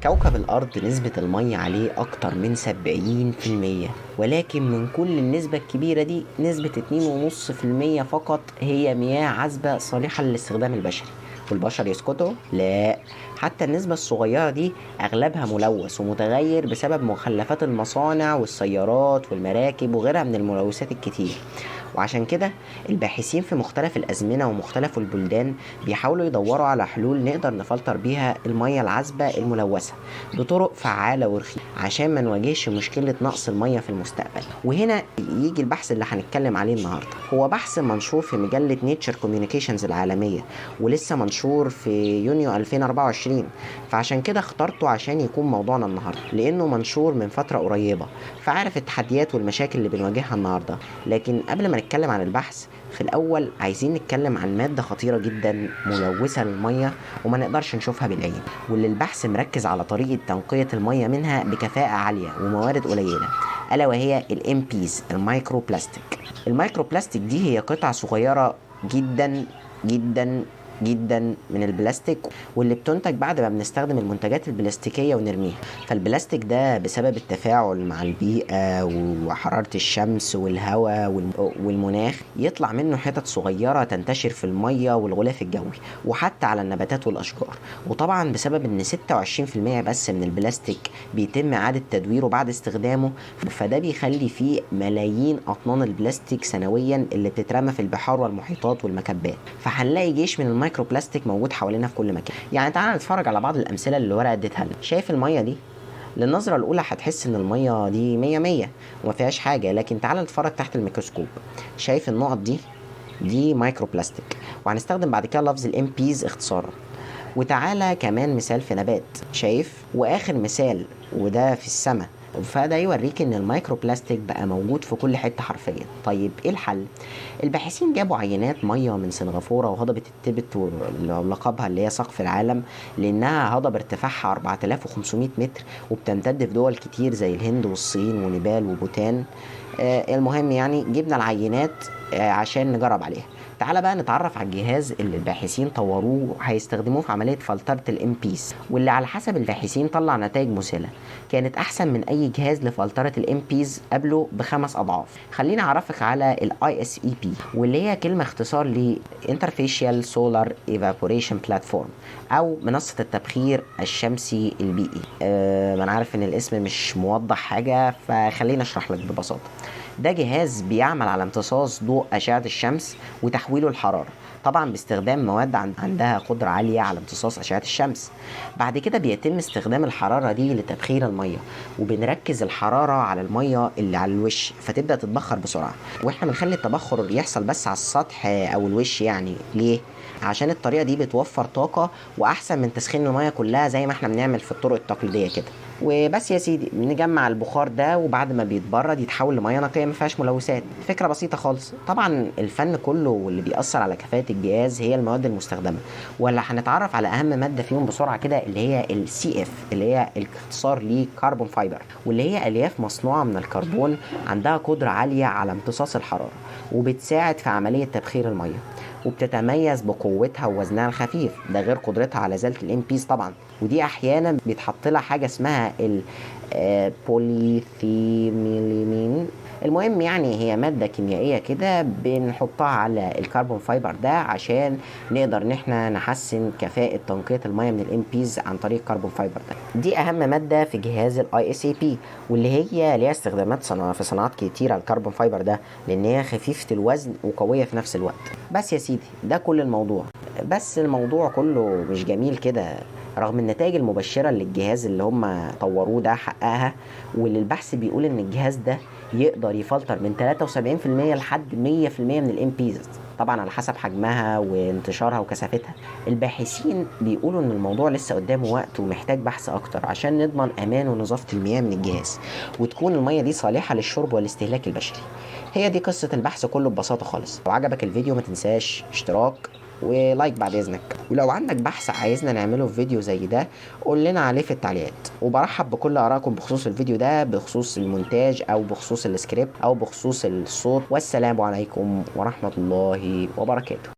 كوكب الأرض نسبة المية عليه أكتر من 70%، ولكن من كل النسبة الكبيرة دي نسبة 2.5% فقط هي مياه عذبة صالحة للاستخدام البشري. والبشر يسكتوا؟ لا، حتى النسبة الصغيرة دي أغلبها ملوث ومتغير بسبب مخلفات المصانع والسيارات والمراكب وغيرها من الملوثات الكتير. وعشان كده الباحثين في مختلف الأزمنة ومختلف البلدان بيحاولوا يدوروا على حلول نقدر نفلتر بيها المية العذبة الملوثة بطرق فعالة ورخيصة عشان ما نواجهش مشكلة نقص المية في المستقبل. وهنا يجي البحث اللي هنتكلم عليه النهاردة. هو بحث منشور في مجلة نيتشر كوميونيكيشنز العالمية، ولسه منشور في يونيو 2024. فعشان كده اخترته عشان يكون موضوعنا النهاردة، لأنه منشور من فترة قريبة، فعارف التحديات والمشاكل اللي بنواجهها النهاردة. لكن قبل ما نتكلم عن البحث، في الأول عايزين نتكلم عن مادة خطيرة جدا ملوثة للمية وما نقدرش نشوفها بالعين، واللي البحث مركز على طريقة تنقية المية منها بكفاءة عالية وموارد قليلة، ألا وهي الMPs المايكرو بلاستيك. المايكرو بلاستيك دي هي قطع صغيرة جدا جدا جدا من البلاستيك، واللي بتنتج بعد ما بنستخدم المنتجات البلاستيكية ونرميها. فالبلاستيك ده بسبب التفاعل مع البيئة وحرارة الشمس والهواء والمناخ يطلع منه حتت صغيرة تنتشر في المية والغلاف الجوي وحتى على النباتات والأشجار. وطبعا بسبب ان 26% بس من البلاستيك بيتم إعادة تدويره بعد استخدامه، فده بيخلي فيه ملايين أطنان البلاستيك سنويا اللي بتترمى في البحار والمحيطات والمكبات. فهنلاقي جيش من المايكرو بلاستيك موجود حوالينا في كل مكان. يعني تعال نتفرج على بعض الامثله اللي الورقه اديتها لنا. شايف الميه دي؟ للنظره الاولى هتحس ان الميه دي مية مية وما فيهاش حاجه، لكن تعال نتفرج تحت الميكروسكوب. شايف النقط دي؟ دي مايكرو بلاستيك، وهنستخدم بعد كده لفظ الMPs اختصارا. وتعالى كمان مثال في نبات، شايف؟ واخر مثال وده في السماء. فده يوريك ان المايكرو بلاستيك بقى موجود في كل حته حرفيا. طيب ايه الحل؟ الباحثين جابوا عينات ميه من سنغافوره وهضبه التبت، ولقبها اللي هي سقف العالم، لانها هضبه ارتفاعها 4500 متر وبتمتد في دول كتير زي الهند والصين ونيبال وبوتان. المهم يعني جبنا العينات عشان نجرب عليها. تعال بقى نتعرف على الجهاز اللي الباحثين طوروه هيستخدموه في عملية فلترة الMPs، واللي على حسب الباحثين طلع نتائج مسلة كانت أحسن من أي جهاز لفلترة الMPs قبله ب5 أضعاف. خليني أعرفك على ISEP، واللي هي كلمة اختصار ل Interfacial Solar Evaporation Platform، أو منصة التبخير الشمسي البيئي. ما أنا عارف إن الاسم مش موضح حاجة، فخليني أشرح لك ببساطة. ده جهاز بيعمل على امتصاص ضوء أشعة الشمس وتحويله لحرارة، طبعا باستخدام مواد عندها قدرة عالية على امتصاص أشعة الشمس. بعد كده بيتم استخدام الحرارة دي لتبخير المية، وبنركز الحرارة على المية اللي على الوش فتبدأ تتبخر بسرعة، واحنا بنخلي التبخر يحصل بس على السطح أو الوش. يعني ليه؟ عشان الطريقة دي بتوفر طاقة وأحسن من تسخين المية كلها زي ما احنا بنعمل في الطرق التقليدية كده. وبس يا سيدي، بنجمع البخار ده وبعد ما بيتبرد يتحول لميه نقيه ما فيهاش ملوثات. فكره بسيطه خالص. طبعا الفن كله واللي بيأثر على كفاءه الجهاز هي المواد المستخدمه، ولا هنتعرف على اهم ماده فيهم بسرعه كده، اللي هي الCF، اللي هي الاختصار لكربون فايبر، واللي هي الياف مصنوعه من الكربون عندها قدره عاليه على امتصاص الحراره وبتساعد في عمليه تبخير الميه، وبتتميز بقوتها ووزنها الخفيف، ده غير قدرتها على ازاله الMPs طبعا. ودي احيانا بيتحط لها حاجه اسمها البوليثيميليمين. المهم يعني هي مادة كيميائية كده بنحطها على الكربون فايبر ده عشان نقدر ان احنا نحسن كفاءة تنقية المياه من الMPs عن طريق الكربون فايبر ده. دي اهم مادة في جهاز ISAP، واللي هي ليها استخدامات في صناعات كتيرة الكربون فايبر ده، لان هي خفيفة الوزن وقوية في نفس الوقت. بس يا سيدي ده كل الموضوع. بس الموضوع كله مش جميل كده، رغم النتائج المبشرة اللي الجهاز اللي هم طوروه ده حققها، واللي البحث بيقول ان الجهاز ده يقدر يفلتر من 73% لحد 100% من الMPs، طبعا على حسب حجمها وانتشارها وكثافتها. الباحثين بيقولوا ان الموضوع لسه قدامه وقت ومحتاج بحث اكتر عشان نضمن امان ونظافة المياه من الجهاز، وتكون المياه دي صالحة للشرب والاستهلاك البشري. هي دي قصة البحث كله ببساطة خالص. لو عجبك الفيديو ما تنساش اشتراك ولايك بعد اذنك، ولو عندك بحث عايزنا نعمله في فيديو زي ده قول لنا عليه في التعليقات. وبرحب بكل ارائكم بخصوص الفيديو ده، بخصوص المونتاج او بخصوص السكريبت او بخصوص الصوت. والسلام عليكم ورحمة الله وبركاته.